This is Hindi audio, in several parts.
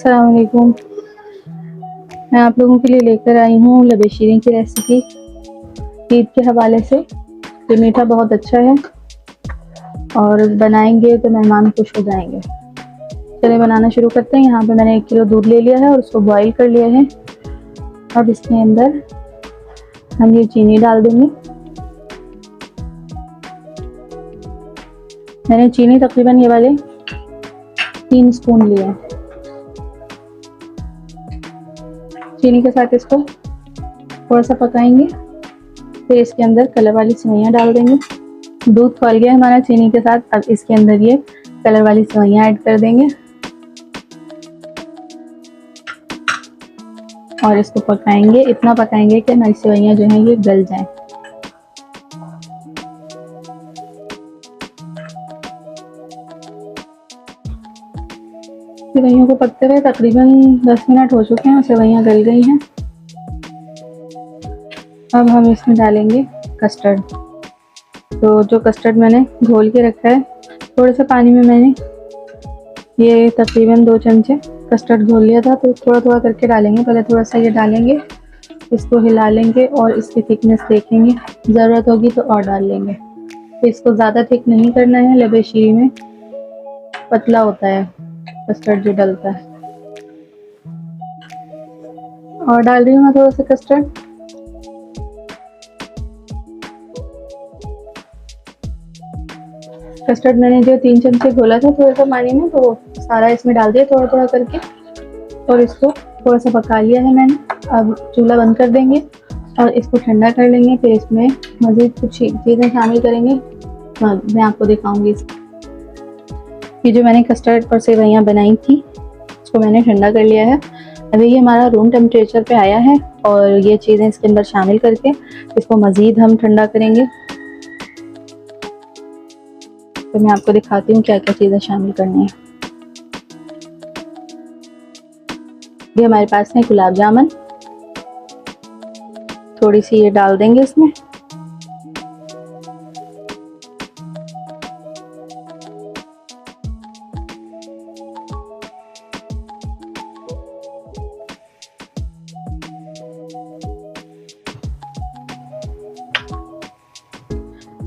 अस्सलाम वालेकुम। मैं आप लोगों के लिए लेकर आई हूँ लबे शीरीन की रेसिपी ईद के हवाले से। ये मीठा बहुत अच्छा है और बनाएंगे तो मेहमान खुश हो जाएंगे। चलिए बनाना शुरू करते हैं। यहाँ पे मैंने 1 किलो दूध ले लिया है और उसको बॉईल कर लिया है। अब इसके अंदर हम ये चीनी डाल देंगे। मैंने चीनी तकरीबन ये वाले 3 स्पून लिए हैं। चीनी के साथ इसको थोड़ा सा पकाएंगे, फिर इसके अंदर कलर वाली सेवइयाँ डाल देंगे। दूध खौल गया हमारा चीनी के साथ। अब इसके अंदर ये कलर वाली सेवइयाँ ऐड कर देंगे और इसको पकाएंगे। इतना पकाएंगे कि हमारी सेवइयाँ जो हैं ये गल जाएं। सेवइयों को पकते हुए तकरीबन 10 मिनट हो चुके हैं और सेवइयाँ गल गई हैं। अब हम इसमें डालेंगे कस्टर्ड। तो जो कस्टर्ड मैंने घोल के रखा है, थोड़े से पानी में मैंने ये तकरीबन 2 चमचे कस्टर्ड घोल लिया था। तो थोड़ा थोड़ा करके डालेंगे। पहले थोड़ा सा ये डालेंगे, इसको हिला लेंगे और इसकी थिकनेस देखेंगे, ज़रूरत होगी तो और डाल लेंगे। तो इसको ज़्यादा थिक नहीं करना है, लबे शीरी में पतला होता है कस्टर्ड जो डलता है। और डाल रही हूँ मैं थोड़ा सा कस्टर्ड। कस्टर्ड मैंने जो 3 चमचे घोला था थोड़ा सा पानी में, तो सारा इसमें डाल दिया थोड़ा थोड़ा करके और इसको थोड़ा सा पका लिया है मैंने। अब चूल्हा बंद कर देंगे और इसको ठंडा कर लेंगे। फिर इसमें मज़ीद कुछ चीज़ें शामिल करेंगे, मैं आपको दिखाऊंगी। ये जो मैंने कस्टर्ड और सेवइयाँ बनाई थी उसको मैंने ठंडा कर लिया है। अभी ये हमारा रूम टेम्परेचर पे आया है और ये चीज़ें इसके अंदर शामिल करके इसको मज़ीद हम ठंडा करेंगे। तो मैं आपको दिखाती हूँ क्या क्या चीज़ें शामिल करनी है। ये हमारे पास है गुलाब जामुन, थोड़ी सी ये डाल देंगे इसमें।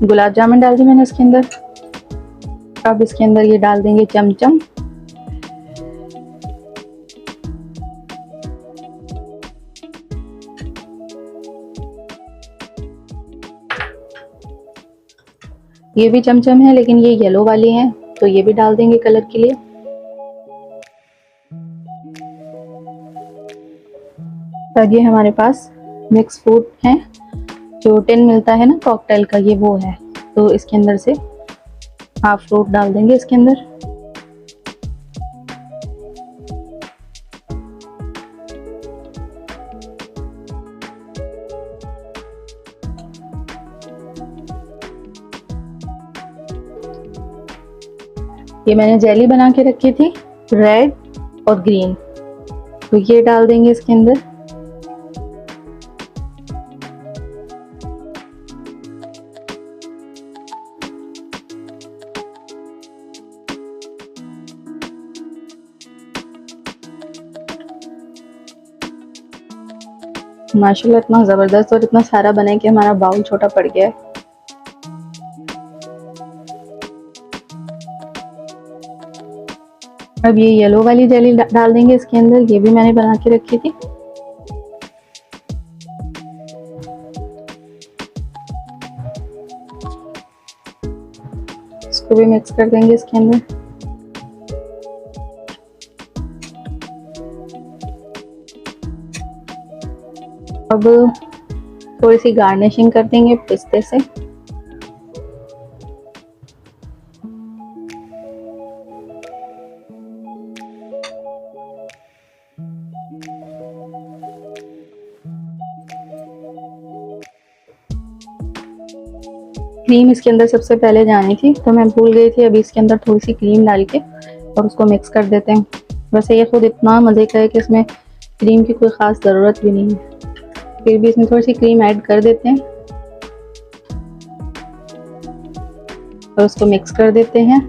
गुलाब जामुन डाल दी मैंने इसके अंदर। अब इसके अंदर ये डाल देंगे चमचम। ये भी चमचम है लेकिन ये येलो वाली हैं, तो ये भी डाल देंगे कलर के लिए। अब ये हमारे पास मिक्स फ्रूट है, जो टिन मिलता है ना कॉकटेल का, ये वो है। तो इसके अंदर से हाफ फ्रूट डाल देंगे इसके अंदर। ये मैंने जेली बना के रखी थी रेड और ग्रीन, तो ये डाल देंगे इसके अंदर। माशाल्लाह इतना ज़बरदस्त और इतना सारा बना कि हमारा बाउल छोटा पड़ गया है। अब ये येलो वाली जेली डाल देंगे इसके अंदर। ये भी मैंने बना के रखी थी। इसको भी मिक्स कर देंगे इसके अंदर। अब थोड़ी सी गार्निशिंग कर देंगे पिस्ते से। क्रीम इसके अंदर सबसे पहले जानी थी तो मैं भूल गई थी। अभी इसके अंदर थोड़ी सी क्रीम डाल के और उसको मिक्स कर देते हैं। वैसे ये खुद इतना मज़े का है कि इसमें क्रीम की कोई ख़ास ज़रूरत भी नहीं है, फिर भी इसमें थोड़ी सी क्रीम ऐड कर देते हैं और उसको मिक्स कर देते हैं।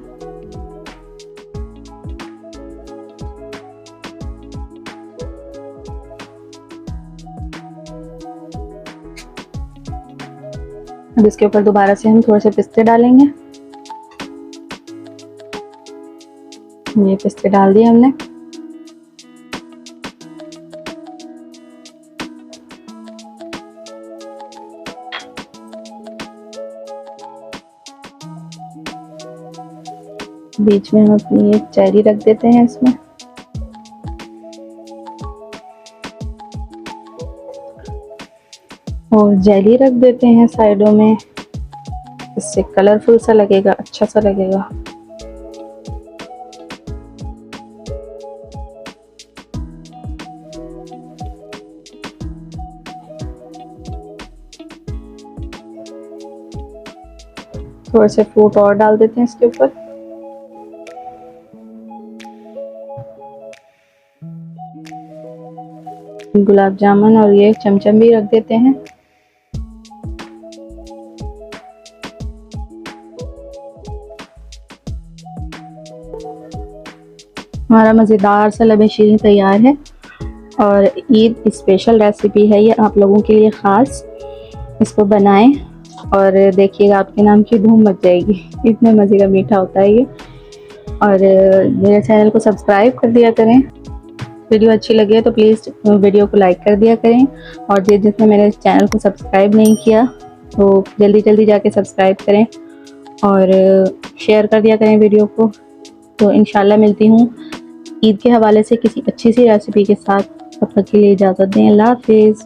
अब इसके ऊपर दोबारा से हम थोड़े से पिस्ते डालेंगे। ये पिस्ते डाल दिए हमने। बीच में हम अपनी एक चेरी रख देते हैं इसमें। और जेली रख देते हैं साइडों में, इससे कलरफुल सा लगेगा, अच्छा सा लगेगा। थोड़े से फ्रूट और डाल देते हैं इसके ऊपर। गुलाब जामुन और ये चमचम भी रख देते हैं। हमारा मज़ेदार सा लबे शीरीन तैयार है और ईद स्पेशल रेसिपी है ये आप लोगों के लिए ख़ास। इसको बनाएं और देखिएगा आपके नाम की धूम मच जाएगी, इतने मज़े का मीठा होता है ये। और मेरे चैनल को सब्सक्राइब कर दिया करें। वीडियो अच्छी लगे तो प्लीज़ वीडियो को लाइक कर दिया करें, और जिसने मेरे चैनल को सब्सक्राइब नहीं किया तो जल्दी जल्दी जाके सब्सक्राइब करें और शेयर कर दिया करें वीडियो को। तो इंशाल्लाह मिलती हूँ ईद के हवाले से किसी अच्छी सी रेसिपी के साथ। तब तक के लिए इजाज़त दें। अल्लाह हाफिज़।